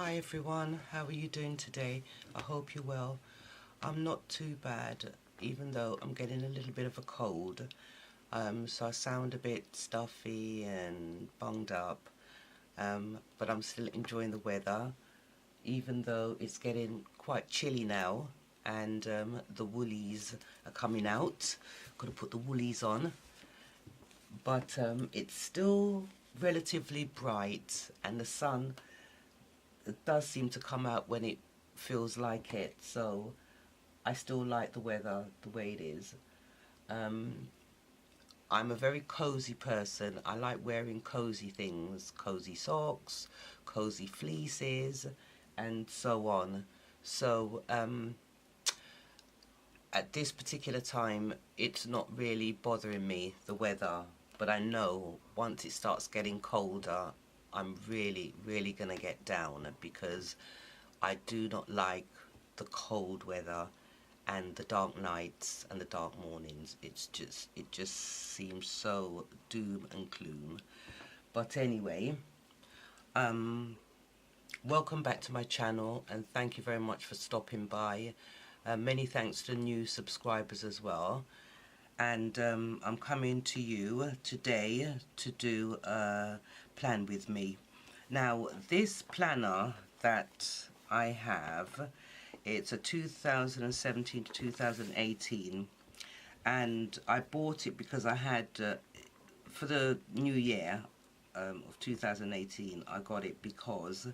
Hi everyone, how are you doing today? I hope you're well. I'm not too bad, even though I'm getting a little bit of a cold. So I sound a bit stuffy and bunged up, but I'm still enjoying the weather, even though it's getting quite chilly now, and the woolies are coming out. Got to put the woolies on, but it's still relatively bright, and the sun, it does seem to come out when it feels like it, so I still like the weather the way it is. I'm a very cozy person. I like wearing cozy things, cozy socks, cozy fleeces, and so on. So at this particular time, it's not really bothering me, the weather, but I know once it starts getting colder, I'm really gonna get down, because I do not like the cold weather and the dark nights and the dark mornings. It just seems so doom and gloom. But anyway, welcome back to my channel, and thank you very much for stopping by. Many thanks to new subscribers as well. And I'm coming to you today to do a plan with me. Now, this planner that I have, it's a 2017 to 2018, and I bought it because I had, for the new year of 2018, I got it because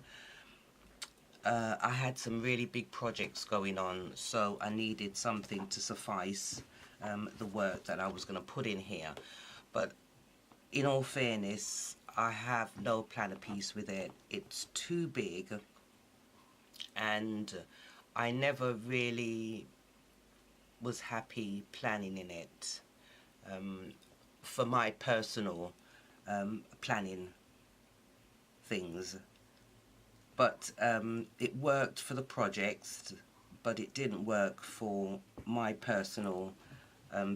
I had some really big projects going on, so I needed something to suffice the work that I was going to put in here. But in all fairness, I have no planner piece with it. It's too big, and I never really was happy planning in it for my personal planning things. But it worked for the projects, but it didn't work for my personal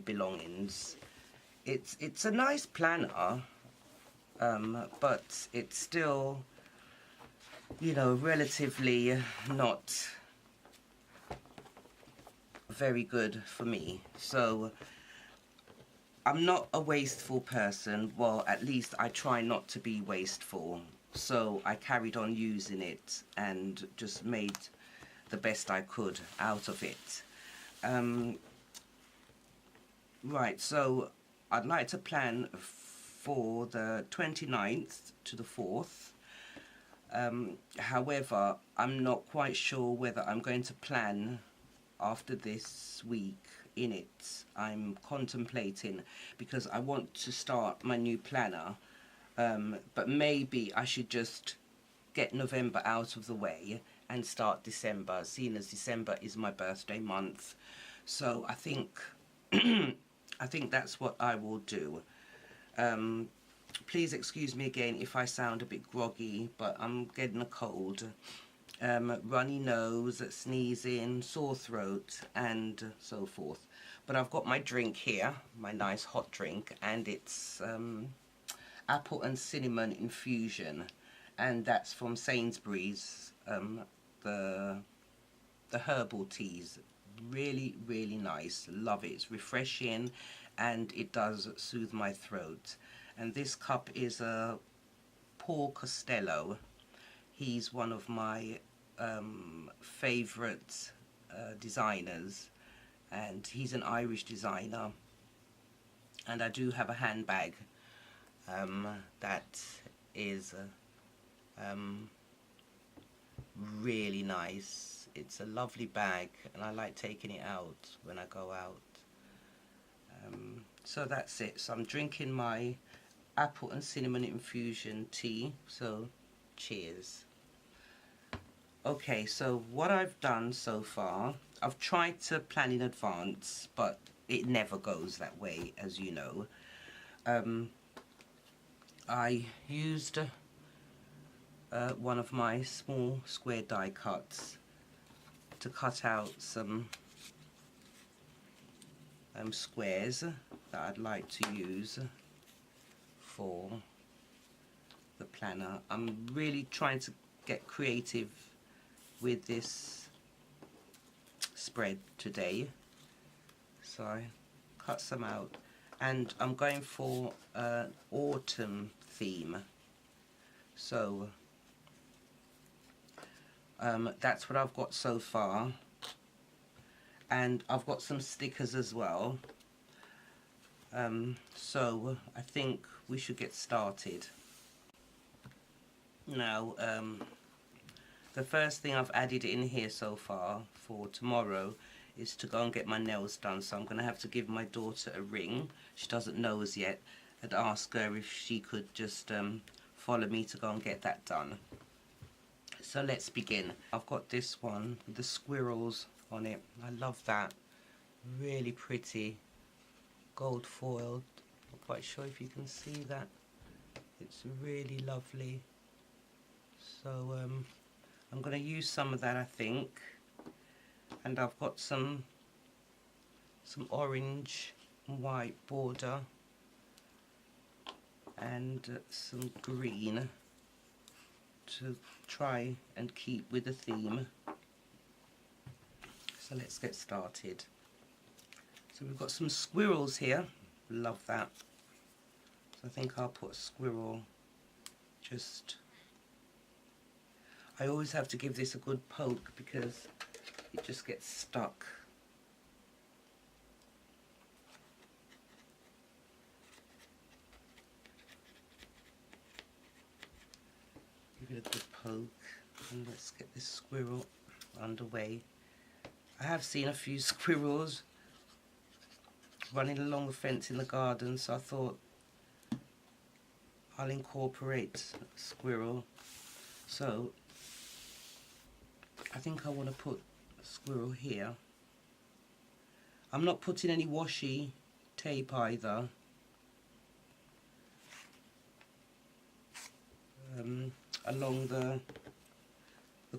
belongings. It's a nice planner, but it's still, you know, relatively not very good for me. So I'm not a wasteful person. Well, at least I try not to be wasteful. So I carried on using it and just made the best I could out of it. Right, so I'd like to plan for the 29th to the 4th. However, I'm not quite sure whether I'm going to plan after this week in it. I'm contemplating, because I want to start my new planner. But maybe I should just get November out of the way and start December, seeing as December is my birthday month. So I think I think that's what I will do. Please excuse me again if I sound a bit groggy, but I'm getting a cold. Runny nose, sneezing, sore throat, and so forth. But I've got my drink here, my nice hot drink, and it's apple and cinnamon infusion, and that's from Sainsbury's. The herbal teas, really nice. Love it. It's refreshing and it does soothe my throat. And this cup is a Paul Costello. He's one of my favorite designers, and he's an Irish designer. And I do have a handbag that is really nice. It's a lovely bag, and I like taking it out when I go out. So that's it. So I'm drinking my apple and cinnamon infusion tea, so cheers. Okay, so what I've done so far, I've tried to plan in advance, but it never goes that way, as you know. I used one of my small square die cuts to cut out some squares that I'd like to use for the planner. I'm really trying to get creative with this spread today. So I cut some out, and I'm going for an autumn theme. So that's what I've got so far, and I've got some stickers as well. So I think we should get started. Now, the first thing I've added in here so far for tomorrow is to go and get my nails done. So I'm going to have to give my daughter a ring. She doesn't know as yet, and ask her if she could just follow me to go and get that done. So let's begin. I've got this one with the squirrels on it. I love that. Really pretty. Gold foiled. Not quite sure if you can see that. It's really lovely. So I'm going to use some of that, I think. And I've got some orange and white border and some green to try and keep with the theme. So let's get started. So we've got some squirrels here. Love that. So I think I'll put a squirrel just... I always have to give this a good poke because it just gets stuck. Give it a good poke, and let's get this squirrel underway. I have seen a few squirrels running along the fence in the garden, so I thought I'll incorporate a squirrel. So I think I want to put a squirrel here. I'm not putting any washi tape either. Along the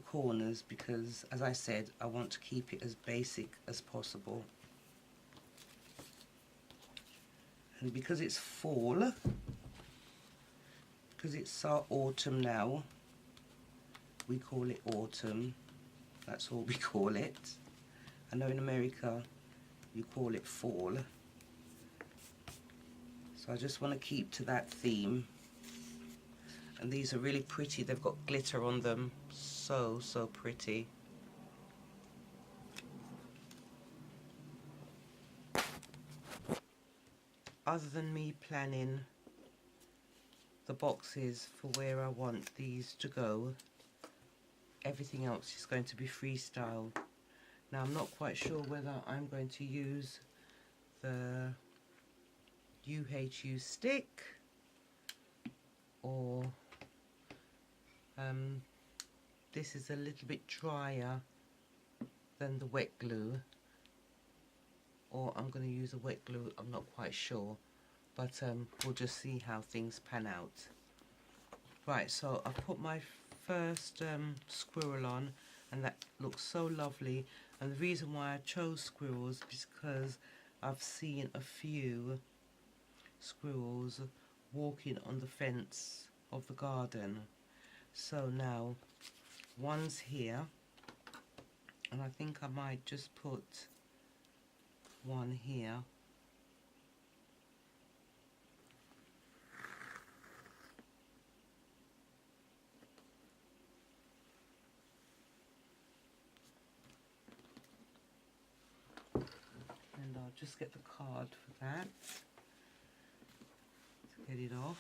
corners, because as I said, I want to keep it as basic as possible. And because it's fall, because it's our autumn now, we call it autumn. That's all we call it. I know in America you call it fall. So I just want to keep to that theme. And these are really pretty. They've got glitter on them. So, so pretty. Other than me planning the boxes for where I want these to go, everything else is going to be freestyle. Now I'm not quite sure whether I'm going to use the UHU stick or this is a little bit drier than the wet glue, or I'm going to use a wet glue. I'm not quite sure, but we'll just see how things pan out. Right, so I've put my first squirrel on, and that looks so lovely. And the reason why I chose squirrels is because I've seen a few squirrels walking on the fence of the garden. So now one's here, and I think I might just put one here. And I'll just get the card for that to get it off.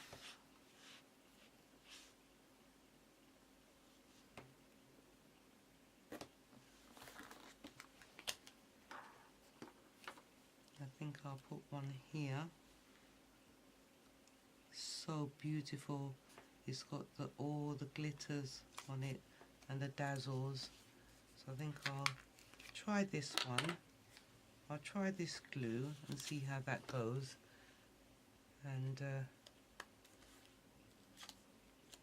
I think I'll put one here. So beautiful. It's got all the glitters on it and the dazzles. So I think I'll try this one. I'll try this glue and see how that goes. And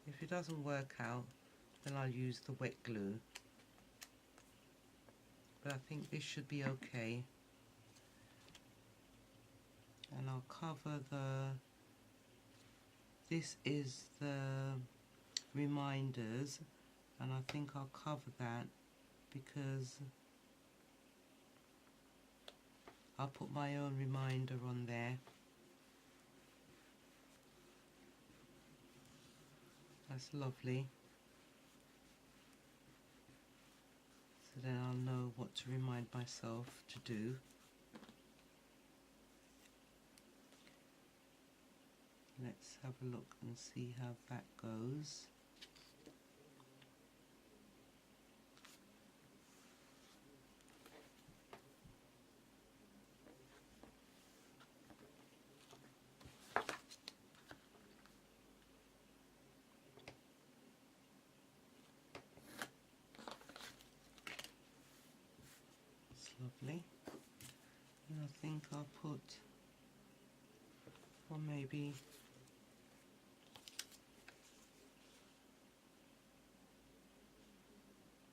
if it doesn't work out, then I'll use the wet glue. But I think this should be okay. And I'll cover this is the reminders, and I think I'll cover that because I'll put my own reminder on there. That's lovely. So then I'll know what to remind myself to do. Let's have a look and see how that goes. It's lovely. And I think I'll put, or maybe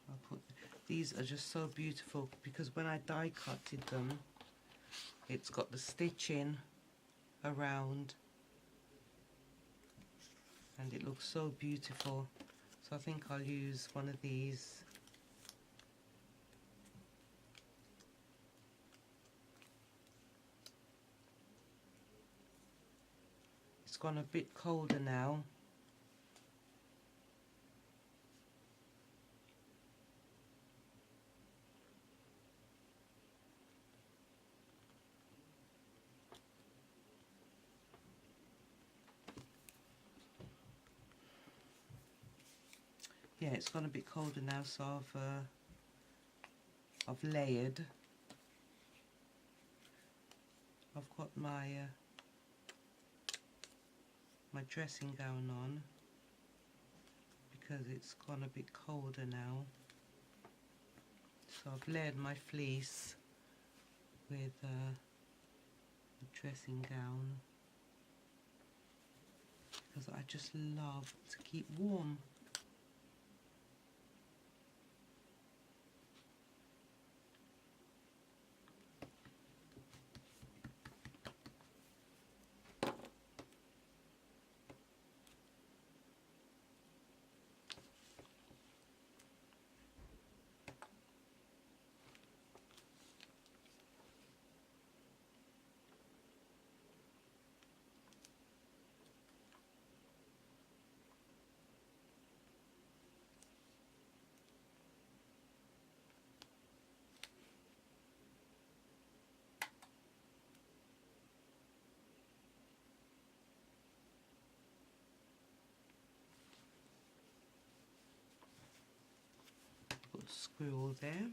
I'll put, these are just so beautiful because when I die cutted them, it's got the stitching around and it looks so beautiful. So I think I'll use one of these. It's gone a bit colder now. Yeah, it's gone a bit colder now, so I've layered. I've got my my dressing gown on because it's gone a bit colder now. So I've layered my fleece with the dressing gown because I just love to keep warm. Put a squirrel there.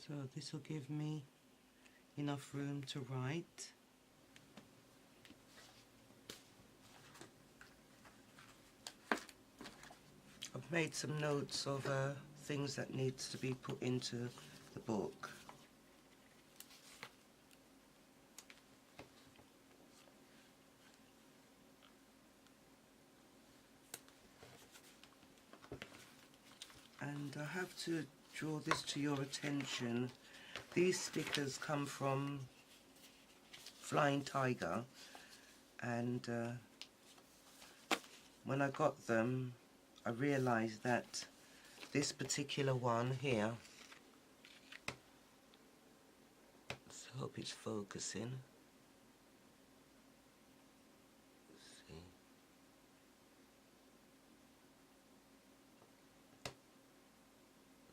So this will give me enough room to write. I've made some notes of things that needs to be put into the book. And I have to draw this to your attention. These stickers come from Flying Tiger, and when I got them I realized that This particular one here, let's hope it's focusing. Let's see.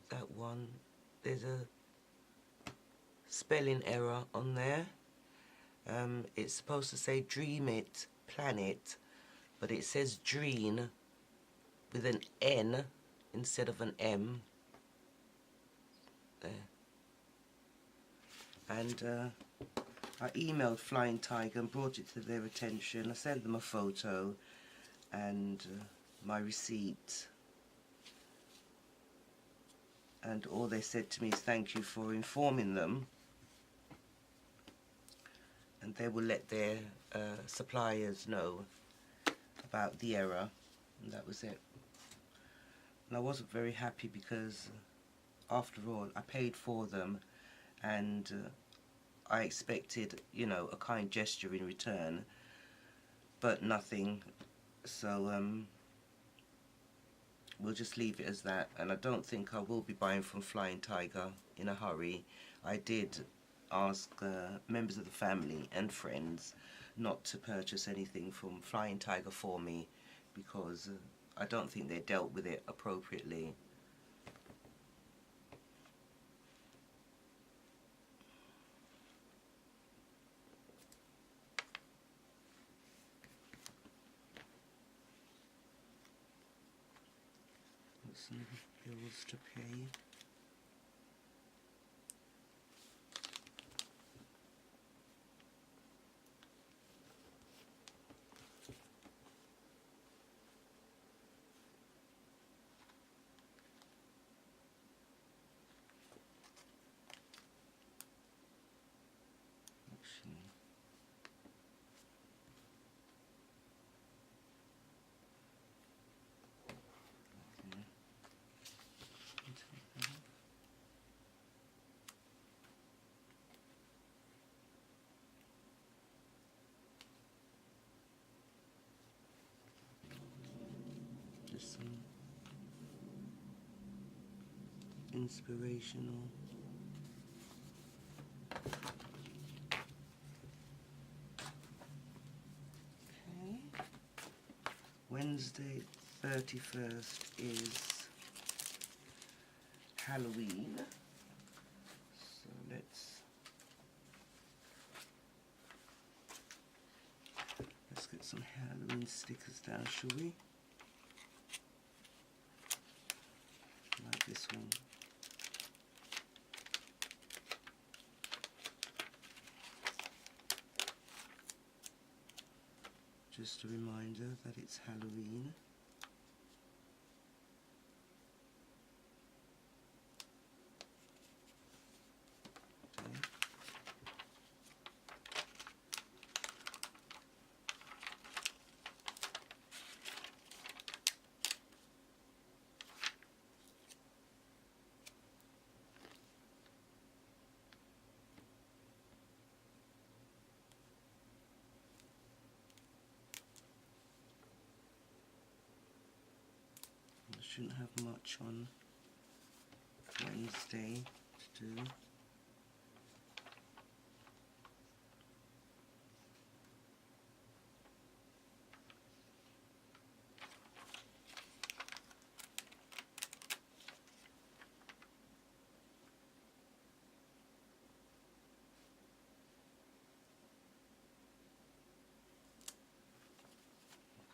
That one, there's a spelling error on there. It's supposed to say Dream It Planet, but it says Dreen with an N instead of an M. There. And I emailed Flying Tiger and brought it to their attention. I sent them a photo and my receipt. And all they said to me is thank you for informing them. And they will let their suppliers know about the error. And that was it. And I wasn't very happy because after all I paid for them and I expected, you know, a kind gesture in return, but nothing. So we'll just leave it as that, and I don't think I will be buying from Flying Tiger in a hurry. I did ask members of the family and friends not to purchase anything from Flying Tiger for me because I don't think they dealt with it appropriately. Some bills to pay. Just some inspirational. Okay. Wednesday 31st is Halloween. So let's get some Halloween stickers down, shall we? Like this one. Just a reminder that it's Halloween. Okay. I shouldn't have much on Wednesday to do.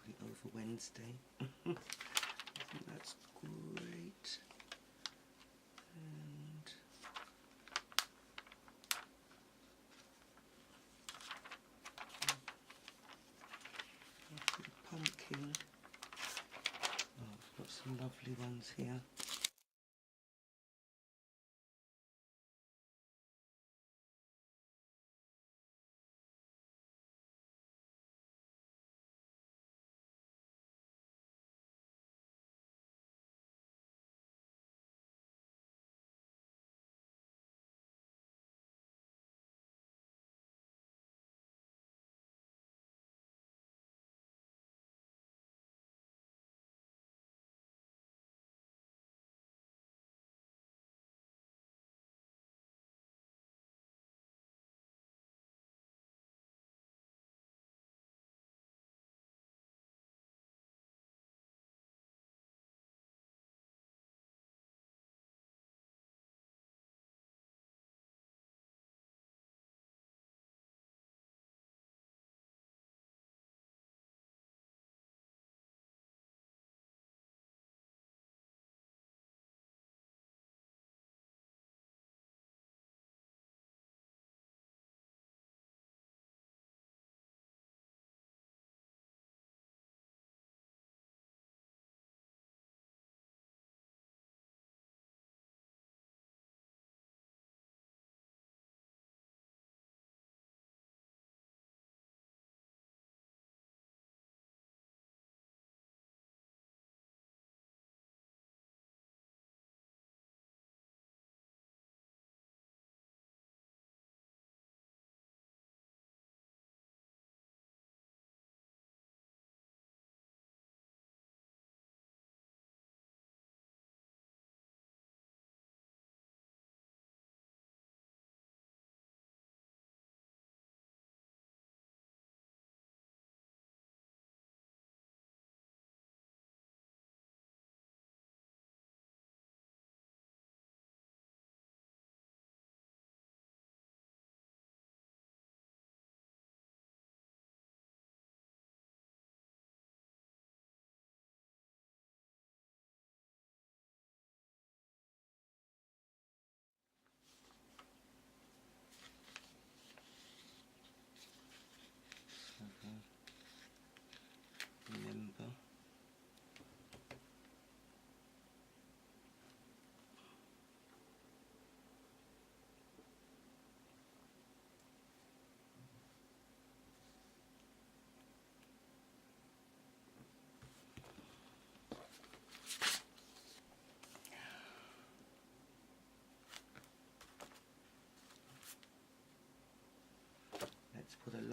Put it over Wednesday. I think that's great. And I've got a pumpkin. Oh, I've got some lovely ones here.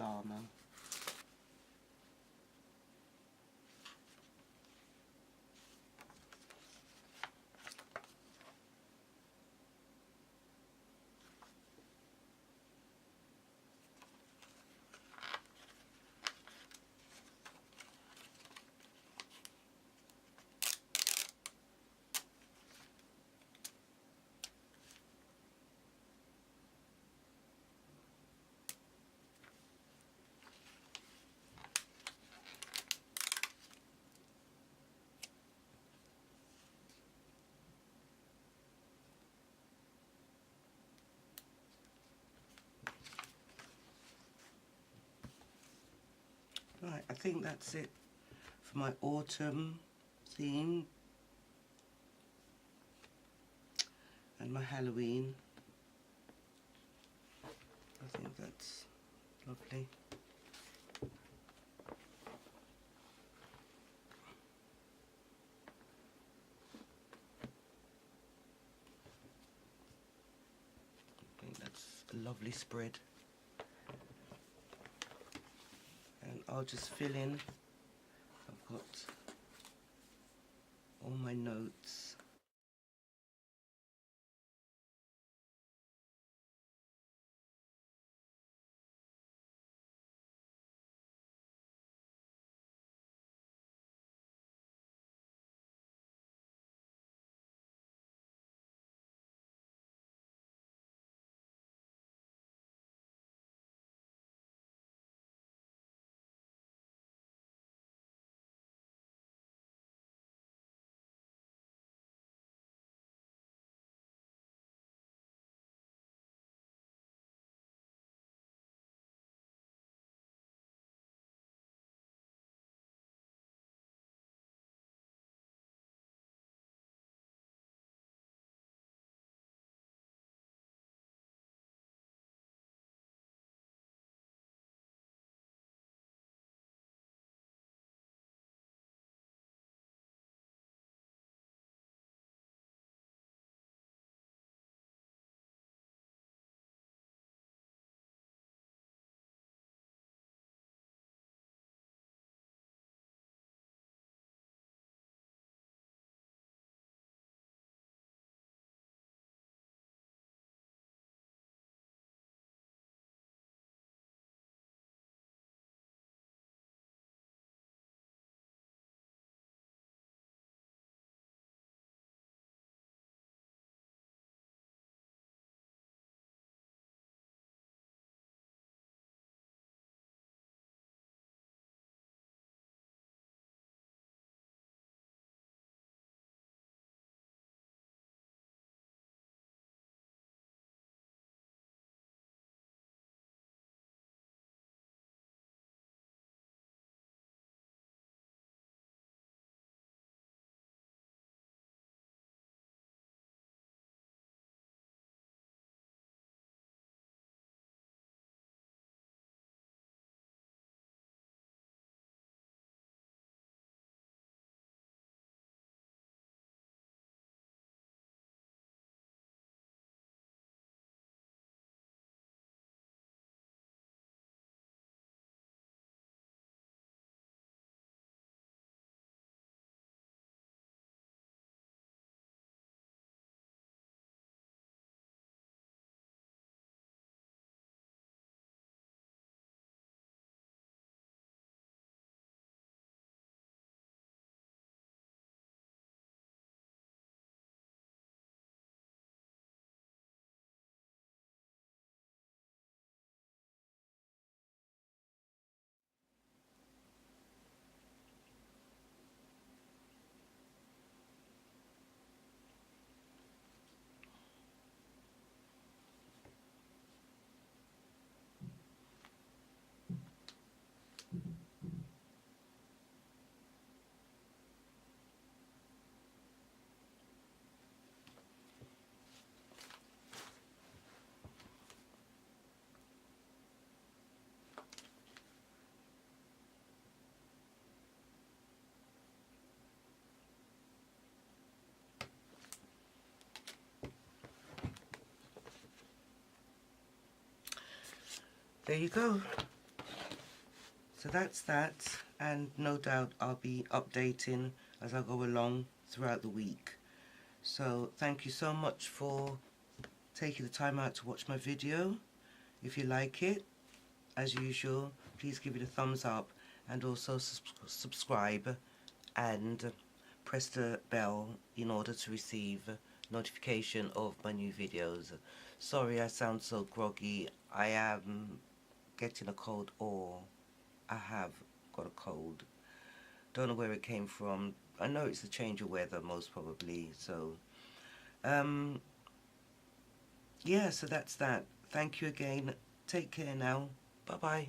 llama. Right, I think that's it for my autumn theme and my Halloween. I think that's lovely. I think that's a lovely spread. And I'll just fill in. I've got all my notes. There you go. So that's that, and no doubt I'll be updating as I go along throughout the week. So thank you so much for taking the time out to watch my video. If you like it, as usual, please give it a thumbs up, and also subscribe and press the bell in order to receive notification of my new videos. Sorry I sound so groggy. I am getting a cold, or I have got a cold. Don't know where it came from. I know it's a change of weather most probably. So yeah, so that's that. Thank you again. Take care now. Bye bye.